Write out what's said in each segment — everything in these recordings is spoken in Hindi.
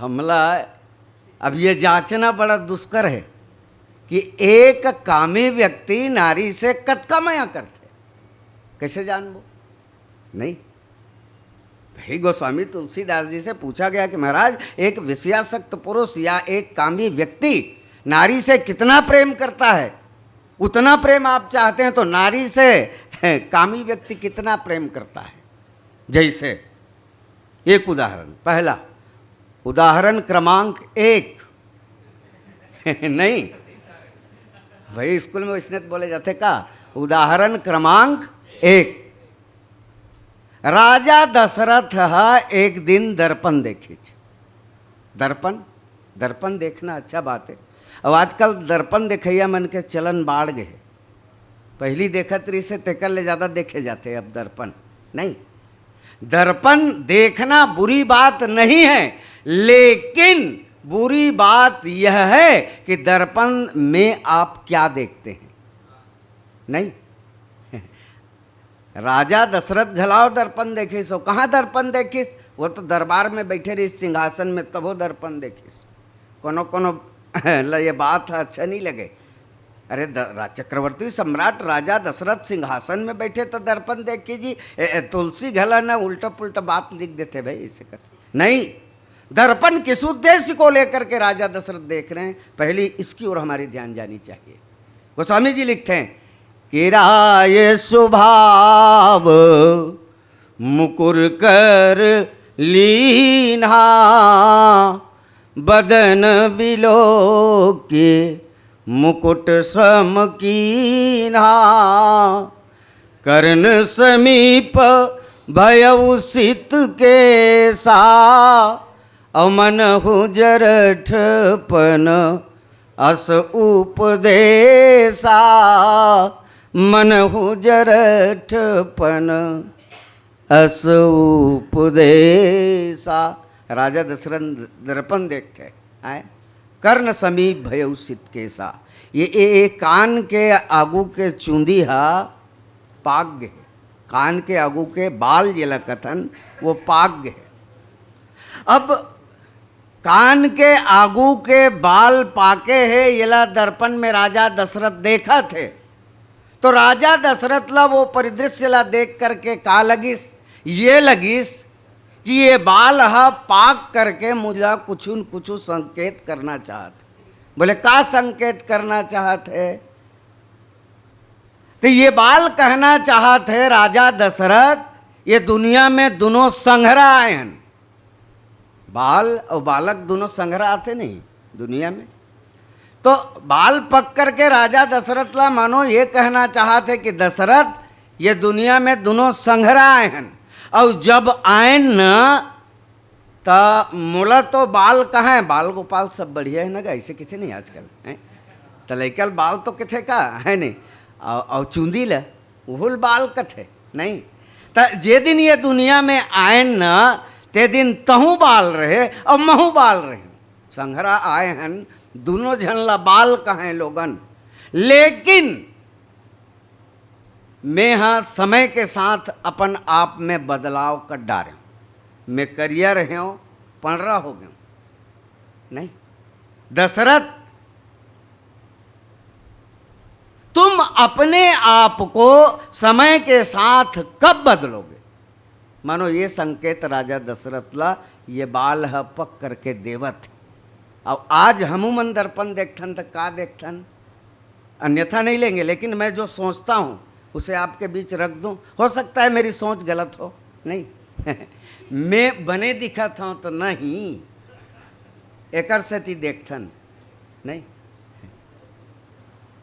हमला अब ये जांचना बड़ा दुष्कर है कि एक कामी व्यक्ति नारी से कतका माया करते, कैसे जानबो? नहीं भाई, गोस्वामी तुलसीदास जी से पूछा गया कि महाराज एक विषयासक्त पुरुष या एक कामी व्यक्ति नारी से कितना प्रेम करता है, उतना प्रेम आप चाहते हैं तो नारी से कामी व्यक्ति कितना प्रेम करता है। जैसे एक उदाहरण, पहला उदाहरण क्रमांक 1 नहीं भाई, स्कूल में वैसे बोले जाते का। उदाहरण क्रमांक 1, राजा दशरथ एक दिन दर्पण देखी। दर्पण देखना अच्छा बात है। अब आजकल दर्पण देखैया मन के चलन बाढ़ गए। पहली देखत रही से तेकर ले ज़्यादा देखे जाते, अब दर्पण नहीं। दर्पण देखना बुरी बात नहीं है, लेकिन बुरी बात यह है कि दर्पण में आप क्या देखते हैं। नहीं राजा दशरथ घलाओ दर्पण देखिस, कहाँ दर्पण देखिस? वो तो दरबार में बैठे रही सिंहासन में, तब वो दर्पण देखिस। कोनो ये बात अच्छा नहीं लगे। अरे चक्रवर्ती सम्राट राजा दशरथ सिंहासन में बैठे तो दर्पण देखी जी, तुलसी घला ना उल्टा पुल्टा बात लिख देते भाई, इसे कहते नहीं। दर्पण किस उद्देश्य को लेकर के राजा दशरथ देख रहे हैं, पहली इसकी ओर हमारी ध्यान जानी चाहिए। गोस्वामी जी लिखते हैं कि राय स्वभाव मुकुर कर लीन्हा, बदन बिलो के मुकुट सम कीन्हा, कर्ण समीप भयउ सित के सा, अमनहु जरठपन अस उपदेशा, मनहु जरठपन अस उपदेशा। राजा दशरथ दर्पण देखते हैं, कर्ण समीप भयउ सित केसा। ये कान के आगू के चूंदी हा पाग्य है, कान के आगू के बाल जिला कथन वो पाग्य है। अब कान के आगू के बाल पाके है, येला दर्पण में राजा दशरथ देखा थे। तो राजा दशरथ ला वो परिदृश्य ला देख करके का लगिस, ये लगिस कि ये बाल पाक करके मुझे कुछ न कुछ संकेत करना चाहते। बोले का संकेत करना चाहते? तो ये बाल कहना चाहते राजा दशरथ, ये दुनिया में दोनों संघरा आए हैं। बाल और बालक दोनों संघरा आते नहीं दुनिया में। तो बाल पक करके राजा दशरथ ला मानो ये कहना चाहते कि दशरथ ये दुनिया में दोनों संघरा आए हैं, और जब आए न तो मोला तो बाल कहाँ है? बाल गोपाल सब बढ़िया है ना, ऐसे किथे नहीं आजकल है। तलैकल बाल तो किथे का है नहीं, और चूंदी ल उहुल बाल कथे नहीं। तो जे दिन ये दुनिया में आए न ते दिन तहु बाल रहे और महू बाल रहे। संघरा आए हैं दोनों झनला बाल कहाँ लोगन। लेकिन मैं हाँ समय के साथ अपन आप में बदलाव कर डारे। मैं करियर रहे हूँ, पंडरा हो गया नहीं। दशरथ तुम अपने आप को समय के साथ कब बदलोगे? मानो ये संकेत राजा दशरथ ला ये बाल है पक करके देवत। अब आज हमूमन दर्पण देखथन तो का देखथन, अन्यथा नहीं लेंगे, लेकिन मैं जो सोचता हूँ उसे आपके बीच रख दूं। हो सकता है मेरी सोच गलत हो, नहीं मैं बने दिखत हूँ तो नहीं, एकर से ती देखथन नहीं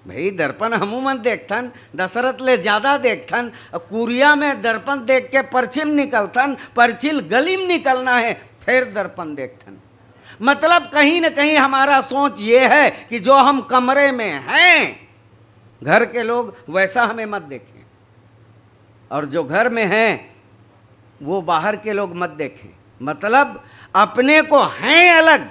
भाई। दर्पण हमूमन देखथन, दशरथ ले ज़्यादा देखथन। कुरिया में दर्पण देख के परछिम निकलथन, परछिल गली में निकलना है फिर दर्पण देखथन। मतलब कहीं न कहीं हमारा सोच ये है कि जो हम कमरे में हैं घर के लोग वैसा हमें मत देखें, और जो घर में हैं वो बाहर के लोग मत देखें। मतलब अपने को हैं अलग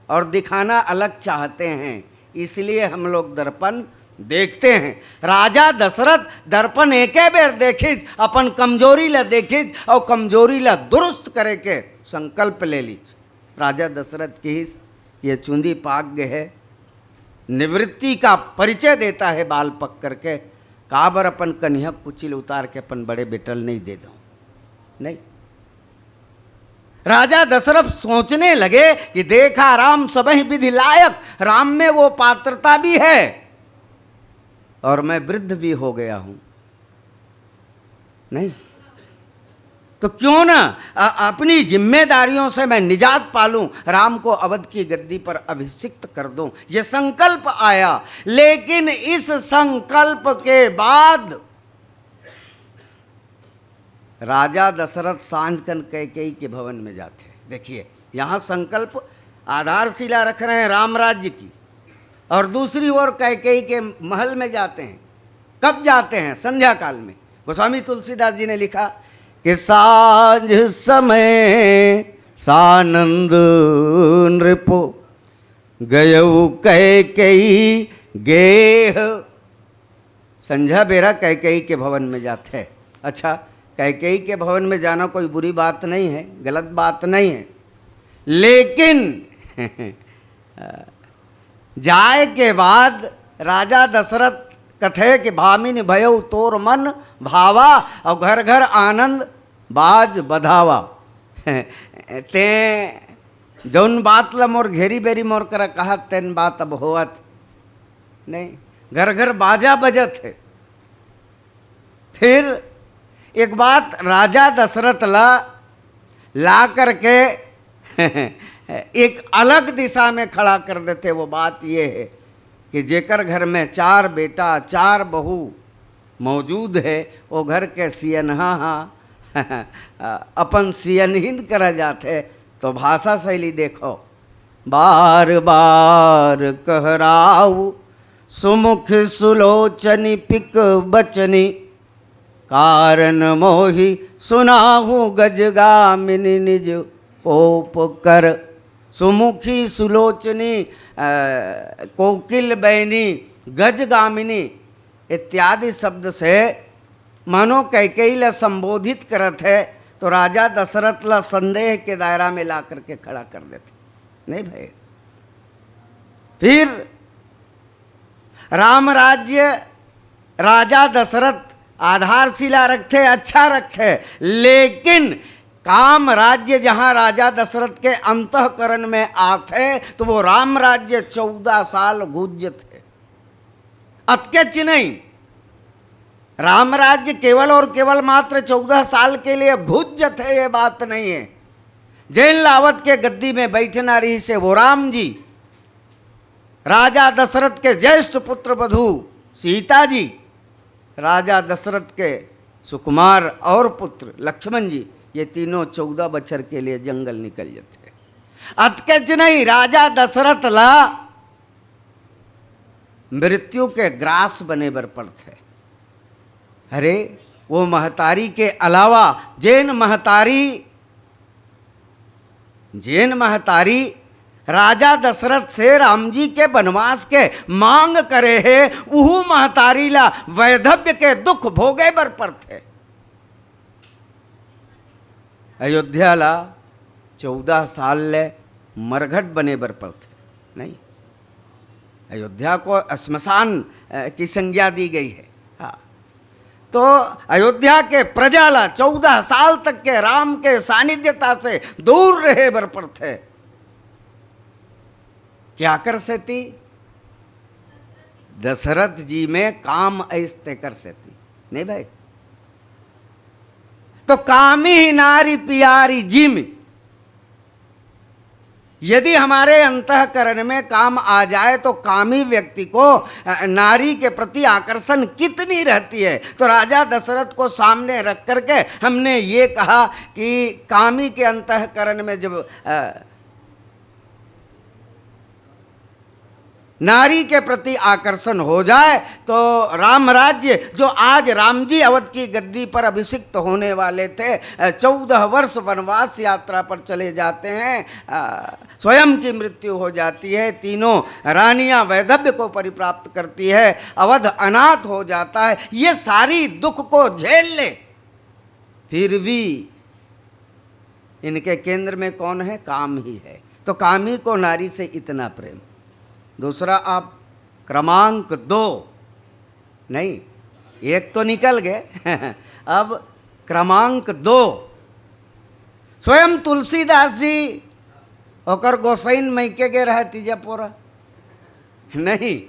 और दिखाना अलग चाहते हैं, इसलिए हम लोग दर्पण देखते हैं। राजा दशरथ दर्पण एके बेर देखिज, अपन कमजोरी ला देखिज और कमजोरी ला दुरुस्त करे के संकल्प ले लीज। राजा दशरथ की ये चूंदी पाग्य है, निवृत्ति का परिचय देता है बाल पक करके। काबर अपन कन्हैया कुचिल उतार के अपन बड़े बेटल नहीं दे दो, नहीं। राजा दशरथ सोचने लगे कि देखा राम सबहि विधि लायक, राम में वो पात्रता भी है और मैं वृद्ध भी हो गया हूं, नहीं तो क्यों ना अपनी जिम्मेदारियों से मैं निजात पालूं, राम को अवध की गद्दी पर अभिषिक्त कर दूं, यह संकल्प आया। लेकिन इस संकल्प के बाद राजा दशरथ सांझकन कैकेयी के भवन में जाते हैं। देखिए यहां संकल्प आधारशिला रख रहे हैं राम राज्य की, और दूसरी ओर कैकेयी के महल में जाते हैं। कब जाते हैं? संध्या काल में। गोस्वामी तुलसीदास जी ने लिखा कि सांझ समय सानंद नृपो गयऊ कैकेयी गेह। संध्या बेरा कैकेयी के भवन में जाते हैं। अच्छा, कैकेयी के भवन में जाना कोई बुरी बात नहीं है, गलत बात नहीं है, लेकिन जाए के बाद राजा दशरथ कथे कि भामिनी भयउ तोर मन भावा, और घर घर आनंद बाज बधावा। ते जौन बात ला मोर घेरी बेरी मोर कर कहा तेन बात अब होवत नहीं, घर घर बाजा बजत है। फिर एक बात राजा दशरथ ला करके एक अलग दिशा में खड़ा कर देते। वो बात ये है कि जेकर घर में 4 बेटा 4 बहू मौजूद है, वो घर के सियनहा अपन सियनहीन कर जाते। तो भाषा शैली देखो, बार बार कहराऊ सुमुख सुलोचनी पिक बचनी, कारण मोहि सुनाहू गजगामिनी निज कोप कर। सुमुखी सुलोचनी कोकिल बैनी गजगामिनी इत्यादि शब्द से मानो कैकेयी ला संबोधित करत है। तो राजा दशरथ ला संदेह के दायरा में ला करके खड़ा कर देते, नहीं भाई। फिर राम राज्य राजा दशरथ आधारशिला रखे, अच्छा रखे, लेकिन काम राज्य जहां राजा दशरथ के अंतःकरण में आते तो वो राम राज्य 14 साल गुज्जत है, अतकेच नहीं। राम राज्य केवल और केवल मात्र 14 साल के लिए गुज्जत है, ये बात नहीं है। जैन लावत के गद्दी में बैठना रही से वो राम जी, राजा दशरथ के ज्येष्ठ पुत्र वधू सीता जी, राजा दशरथ के सुकुमार और पुत्र लक्ष्मण जी, ये तीनों 14 बछर के लिए जंगल निकल जाते। अतकेच नहीं, राजा दशरथ ला मृत्यु के ग्रास बने बर पड़ते। अरे वो महतारी के अलावा जैन महतारी राजा दशरथ से राम जी के वनवास के मांग करे है, वह महतारी ला वैधव्य के दुख भोगे बर पड़ते। अयोध्या ला 14 साल ले मरघट बने बर पड़ते, नहीं। अयोध्या को श्मशान की संज्ञा दी गई है। हाँ, तो अयोध्या के प्रजा ला 14 साल तक के राम के सानिध्यता से दूर रहे बर पड़ते। क्या कर सेती? दशरथ जी में काम ऐसते कर सेती, नहीं भाई। तो कामी ही नारी प्यारी जिम, यदि हमारे अंतःकरण में काम आ जाए तो कामी व्यक्ति को नारी के प्रति आकर्षण कितनी रहती है। तो राजा दशरथ को सामने रख करके हमने ये कहा कि कामी के अंतःकरण में जब नारी के प्रति आकर्षण हो जाए तो राम राज्य, जो आज राम जी अवध की गद्दी पर अभिषिक्त होने वाले थे, 14 वर्ष वनवास यात्रा पर चले जाते हैं, स्वयं की मृत्यु हो जाती है, तीनों रानियां वैधव्य को परिप्राप्त करती है, अवध अनाथ हो जाता है। ये सारी दुख को झेल ले, फिर भी इनके केंद्र में कौन है? काम ही है। तो कामी को नारी से इतना प्रेम। दूसरा, आप क्रमांक 2 नहीं, एक तो निकल गए अब क्रमांक 2, स्वयं तुलसीदास जी ओकर गोसाइन मैके गे रहे तीजापुरा नहीं,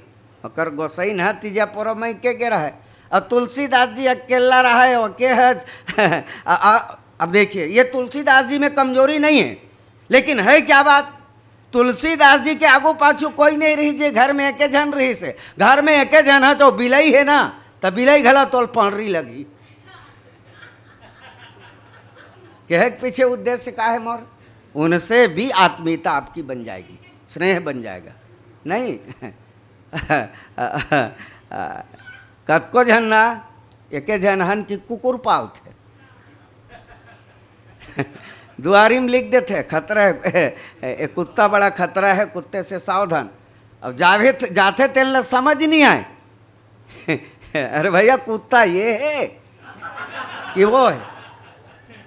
ओकर गोसाइन है तीजापुरा मैके गे रहे, और तुलसीदास जी अकेला रहा ओके है। अब देखिए, ये तुलसीदास जी में कमजोरी नहीं है, लेकिन है क्या बात, तुलसीदास जी के आगू पाछू कोई नहीं रही जे घर में एके जन रही से, घर में एके जन है तो बिलई है ना, तो बिलई घला तोल पानरी लगी। कहे के पीछे उद्देश्य का है मोर? उनसे भी आत्मीयता आपकी बन जाएगी, स्नेह बन जाएगा। नहीं कतको जन ना एके जन हन की कुकुर पालते दुआरी में लिख देते खतरा है, कुत्ता बड़ा खतरा है, कुत्ते से सावधान। अब जाते तेल समझ नहीं आए अरे भैया कुत्ता ये है कि वो है।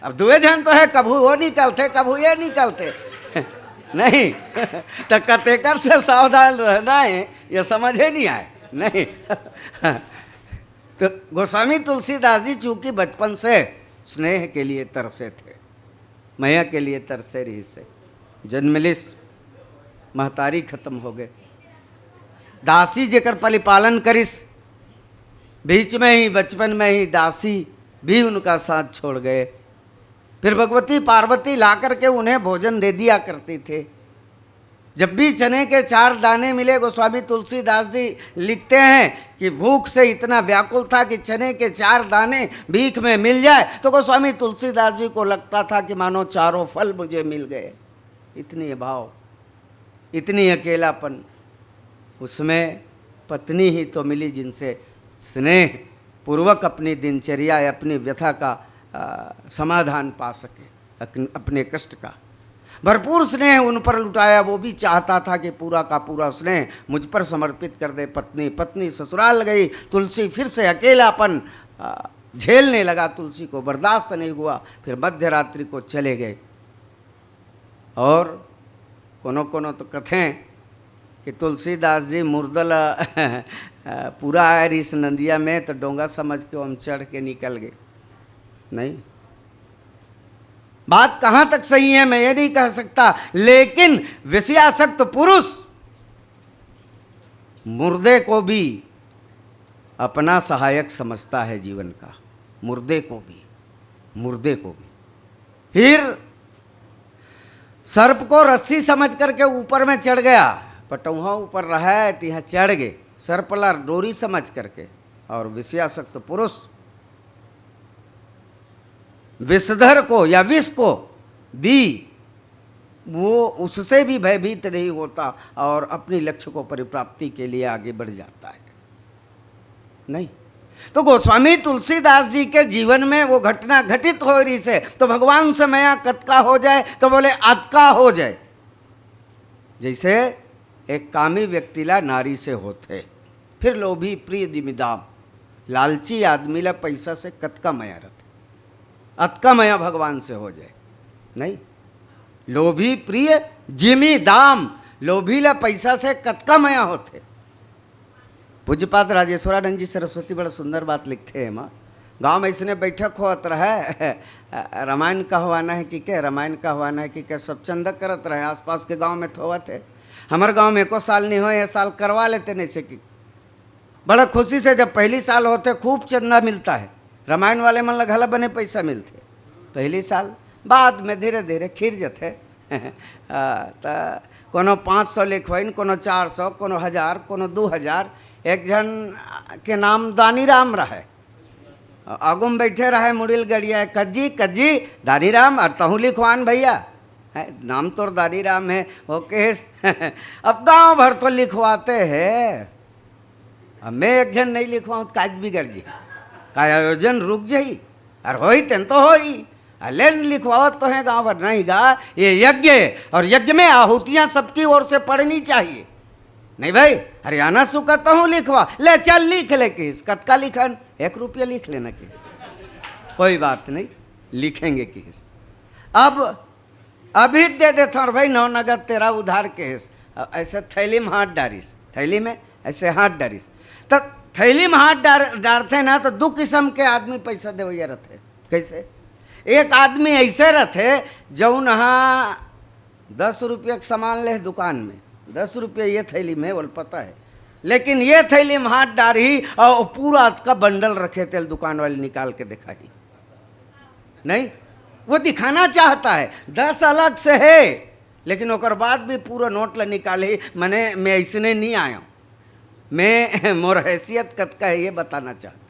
अब दुए जन तो है, कभू वो निकलते कभू ये निकलते नहीं तो कतेकर से सावधान रहना है, ये समझे नहीं आए। नहीं तो गोस्वामी तुलसीदास जी चूंकि बचपन से स्नेह के लिए तरसे थे, मैया के लिए तरसे रही से, जन्मलिस महतारी खत्म हो गए, दासी जेकर परिपालन करिस, बीच में ही बचपन में ही दासी भी उनका साथ छोड़ गए। फिर भगवती पार्वती ला करके उन्हें भोजन दे दिया करती थे। जब भी चने के 4 दाने मिले, गोस्वामी तुलसीदास जी लिखते हैं कि भूख से इतना व्याकुल था कि चने के 4 दाने भीख में मिल जाए तो गोस्वामी तुलसीदास जी को लगता था कि मानो चारों फल मुझे मिल गए। इतनी भाव, इतनी अकेलापन, उसमें पत्नी ही तो मिली जिनसे स्नेह पूर्वक अपनी दिनचर्या, अपनी व्यथा का समाधान पा सके, अपने कष्ट का भरपूर स्नेह उन पर लुटाया। वो भी चाहता था कि पूरा का पूरा स्नेह मुझ पर समर्पित कर दे पत्नी। पत्नी ससुराल गई, तुलसी फिर से अकेलापन झेलने लगा, तुलसी को बर्दाश्त नहीं हुआ, फिर मध्य रात्रि को चले गए। और कोनो कोनो तो कथें कि तुलसीदास जी मुर्दल पूरा आयर इस नदिया में तो डोंगा समझ के हम चढ़ के निकल गए। नहीं, बात कहाँ तक सही है मैं ये नहीं कह सकता, लेकिन विषयासक्त पुरुष मुर्दे को भी अपना सहायक समझता है जीवन का, मुर्दे को भी। फिर सर्प को रस्सी समझ करके ऊपर में चढ़ गया, पटौहा ऊपर रहा है तो यहाँ चढ़ गए, सर्पला डोरी समझ करके। और विषयासक्त पुरुष विषधर को या विष को भी वो उससे भी भयभीत नहीं होता और अपनी लक्ष्य को परिप्राप्ति के लिए आगे बढ़ जाता है। नहीं तो गोस्वामी तुलसीदास जी के जीवन में वो घटना घटित हो रही से तो भगवान से मैया कतका हो जाए तो बोले अतका हो जाए। जैसे एक कामी व्यक्तिला नारी से होते, फिर लोभी प्रिय जिमिदाम, लालची आदमी ला पैसा से कतका मया रहते, अतका मया भगवान से हो जाए। नहीं, लोभी प्रिय जिमी दाम, लोभी ला पैसा से कतका मया होते। पूज्यपाद राजेश्वरानंद जी सरस्वती बड़ा सुंदर बात लिखते हैं। माँ गाँव में इसने बैठक होत रहे, रामायण कहवाना है कि क्या, रामायण कहवाना है कि क्या, सब चंदा करत रहे। आसपास के गांव में थोड़ा थे, हमारे गांव में एको साल नहीं हो, ये साल करवा लेते नहीं से कि बड़ा खुशी से। जब पहली साल होते खूब चंदा मिलता है, रामायण वाले मन लग हला बने पैसा मिलते पहली साल, बाद में धीरे धीरे खीर जते तो कोनो 500 लिखवाइन, कोनो 400, कोनो 1000, कोनो 2000। एक जन के नाम दानी राम रहे, आगुम बैठे रहे मुड़िल गड़िया, कज्जी कज्जी दानी राम, और तहूँ लिखवान भैया, है नाम तो दानी राम है ओके अब गांव भर तो लिखवाते हैं, अब मैं एक जन नहीं लिखवाऊँ तो काज बिगड़ जी, का आयोजन रुक जाई, और होई तेन तो होई, लेन लिखवावत तो है गांव भर। नहीं गा, ये यज्ञ है और यज्ञ में आहुतियाँ सबकी ओर से पड़नी चाहिए। नहीं भाई, हरियाणा सु कहता हूँ लिखवा ले, चल लिख ले किस कतका लिखन, 1 रुपया लिख लेना किस, कोई बात नहीं, लिखेंगे किस। अब अभी दे देता और भाई 9 नगद तेरा उधार केस। ऐसे थैली में हाथ डारिस, थैली में ऐसे हाथ डारिस, तो थैली में हाथ डारते ना तो 2 किस्म के आदमी पैसा देवैया रहते। कैसे? एक आदमी ऐसे रहते जौन हाँ 10 रुपये का सामान ले दुकान में, 10 रुपये ये थैली में बोल पता है, लेकिन ये थैली में हाथ डारी और पूरा का बंडल रखे तेल दुकान वाले निकाल के दिखाई नहीं, वो दिखाना चाहता है 10 अलग से है, लेकिन ओकर बाद भी पूरा नोट ला निकाले, मैंने मैं ऐसने नहीं आया, मैं मोर हैसियत कत का है ये बताना चाहते।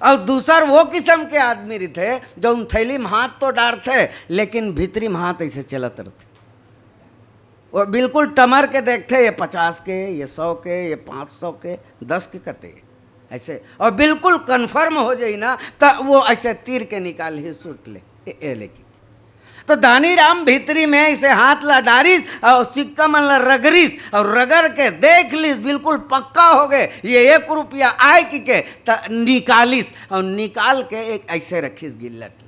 और दूसर वो किस्म के आदमी रहते जो उन थैली में हाथ तो डालते लेकिन भीतरी में हाथ ऐसे चलत रहते, वो बिल्कुल टमर के देखते, ये 50 के, ये 100 के, ये 500 के, 10 के कते ऐसे, और बिल्कुल कन्फर्म हो जाए ना तो वो ऐसे तीर के निकाल ही सूट ले ए लेके। तो दानी राम भीतरी में ऐसे हाथ ला डारिस और सिक्का मन ला रगरिस और रगड़ के देख लिस, बिल्कुल पक्का हो गए ये 1 रुपया आए के निकालिस और निकाल के एक ऐसे रखिस गिल्लट।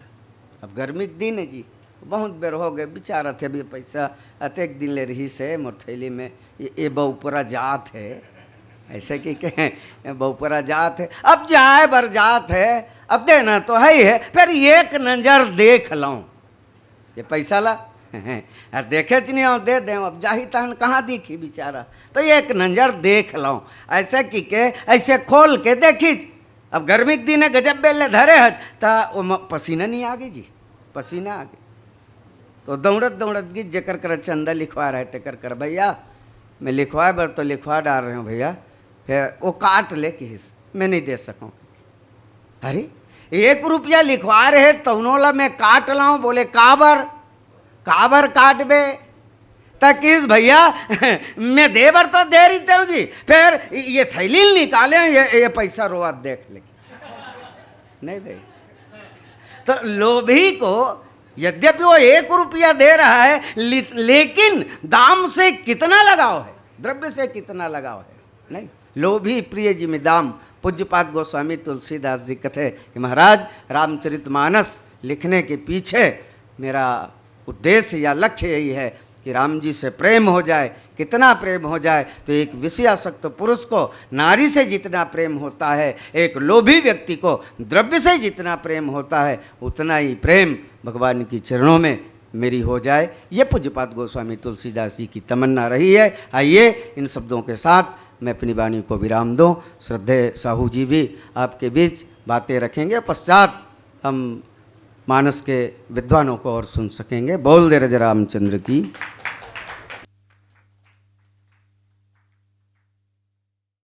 अब गर्मी के दिन है जी, बहुत बेर हो गए, बेचारा थे भी पैसा अतेक दिन ले रही से मोर थैली में, ये बहुपरा जात है ऐसे कि के बहुपरा जात है, अब जाए बर जात है, अब देना तो है, फिर एक नज़र देख लाऊं ये पैसा ला अरे देखे च नहीं दे दे, अब जाही तहन कहाँ दिखी बेचारा, तो एक नज़र देख लाऊं ऐसे कि के ऐसे खोल के देखी। अब गर्मी के दिन गजब बेले धरे हज तो वो पसीना नहीं आगे जी, पसीना आगे तो दौड़त दौड़त गिर जकर कर चंदा लिखवा रहे टेकर कर भैया मैं लिखवाए बर तो लिखवा डाल रहे हूँ भैया, फिर वो काट ले कि मैं नहीं दे सकूँ। अरे 1 रुपया लिखवा रहे तौनोला मैं काट लाऊं, बोले काबर काबर काट बे तकिस भैया मैं दे बर तो दे रही हूँ जी, फिर ये थैली निकाले ये पैसा रोआ देख ले नहीं दे। तो लोभी को यद्यपि वो 1 रुपया दे रहा है लेकिन दाम से कितना लगाव है, द्रव्य से कितना लगाव है नहीं। लोभी प्रिय जी में दाम। पूज्यपाद गोस्वामी तुलसीदास जी कहते कि महाराज रामचरितमानस लिखने के पीछे मेरा उद्देश्य या लक्ष्य यही है कि राम जी से प्रेम हो जाए, कितना प्रेम हो जाए तो एक विषयासक्त पुरुष को नारी से जितना प्रेम होता है, एक लोभी व्यक्ति को द्रव्य से जितना प्रेम होता है, उतना ही प्रेम भगवान की चरणों में मेरी हो जाए। ये पूज्यपाद गोस्वामी तुलसीदास जी की तमन्ना रही है। आइए इन शब्दों के साथ मैं अपनी वाणी को विराम दूं। श्रद्धेय साहू जी भी आपके बीच बातें रखेंगे, पश्चात हम मानस के विद्वानों को और सुन सकेंगे। बोल दे रज रामचंद्र की।